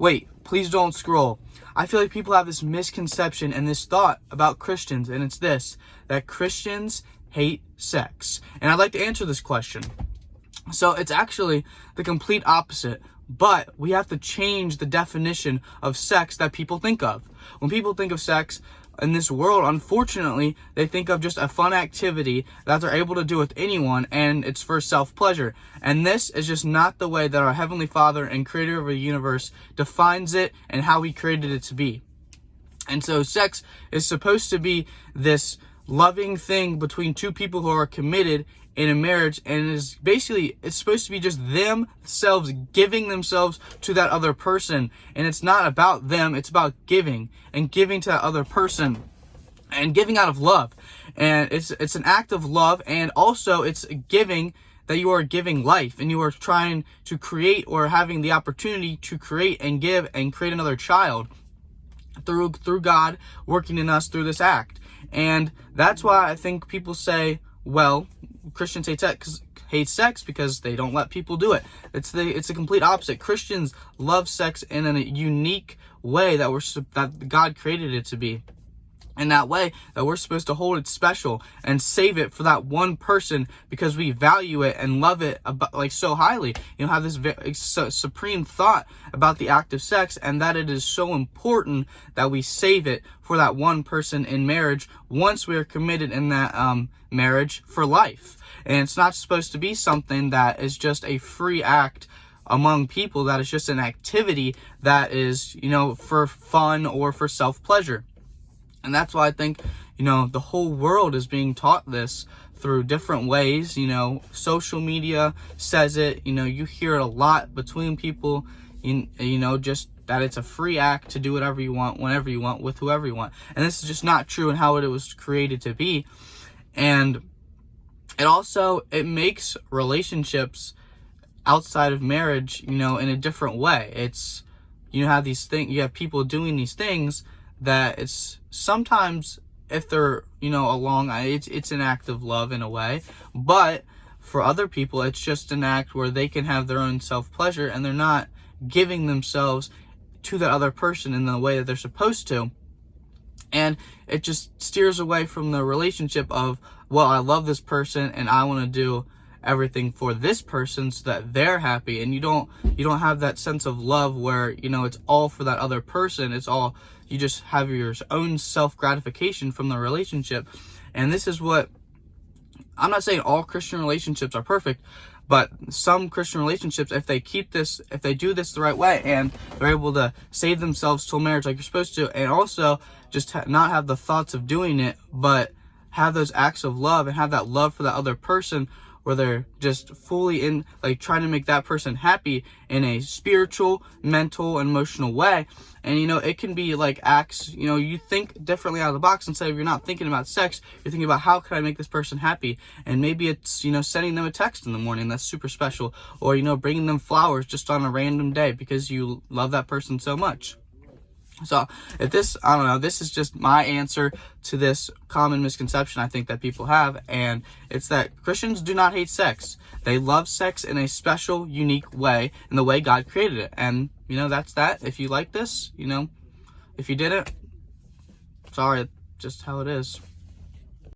Wait, please don't scroll. I feel like people have this misconception and this thought about Christians, and it's this, that Christians hate sex. And I'd like to answer this question. So it's actually the complete opposite, but we have to change the definition of sex that people think of. When people think of sex in this world, unfortunately, they think of just a fun activity that they're able to do with anyone, and it's for self-pleasure. And this is just not the way that our Heavenly Father and Creator of the universe defines it and how He created it to be. And so sex is supposed to be this loving thing between two people who are committed in a marriage, and it's supposed to be just themselves giving themselves to that other person. And it's not about them, it's about giving and giving to that other person and giving out of love. And it's an act of love, and also it's giving, that you are giving life, and you are trying to create, or having the opportunity to create and give and create another child through God working in us through this act. And that's why I think people say, well, Christians hate sex because they don't let people do it. It's the complete opposite. Christians love sex in a unique way that God created it to be. In that way that we're supposed to hold it special and save it for that one person, because we value it and love it so highly. Have this supreme thought about the act of sex, and that it is so important that we save it for that one person in marriage once we are committed in that marriage for life. And it's not supposed to be something that is just a free act among people, that is just an activity that is, for fun or for self-pleasure. And that's why I think, the whole world is being taught this through different ways. Social media says it, you hear it a lot between people, just that it's a free act to do whatever you want, whenever you want, with whoever you want. And this is just not true in how it was created to be. And it makes relationships outside of marriage, in a different way. It's, you have people doing these things that it's sometimes, if they're, it's an act of love in a way, but for other people, it's just an act where they can have their own self-pleasure, and they're not giving themselves to that other person in the way that they're supposed to. And it just steers away from the relationship of, well, I love this person and I want to do everything for this person so that they're happy. And you don't have that sense of love where, it's all for that other person. It's all, you just have your own self-gratification from the relationship. And this is what, I'm not saying all Christian relationships are perfect, but some Christian relationships, if they do this the right way, and they're able to save themselves till marriage like you're supposed to, and also just not have the thoughts of doing it, but have those acts of love and have that love for that other person, where they're just fully in, trying to make that person happy in a spiritual, mental, and emotional way. And, it can be acts, you think differently out of the box. Instead of, you're not thinking about sex, you're thinking about, how can I make this person happy? And maybe it's, sending them a text in the morning that's super special, or, bringing them flowers just on a random day because you love that person so much. So this is just my answer to this common misconception I think that people have, and it's that Christians do not hate sex. They love sex in a special, unique way, in the way God created it. And, that's that. If you like this, if you didn't, sorry, just how it is.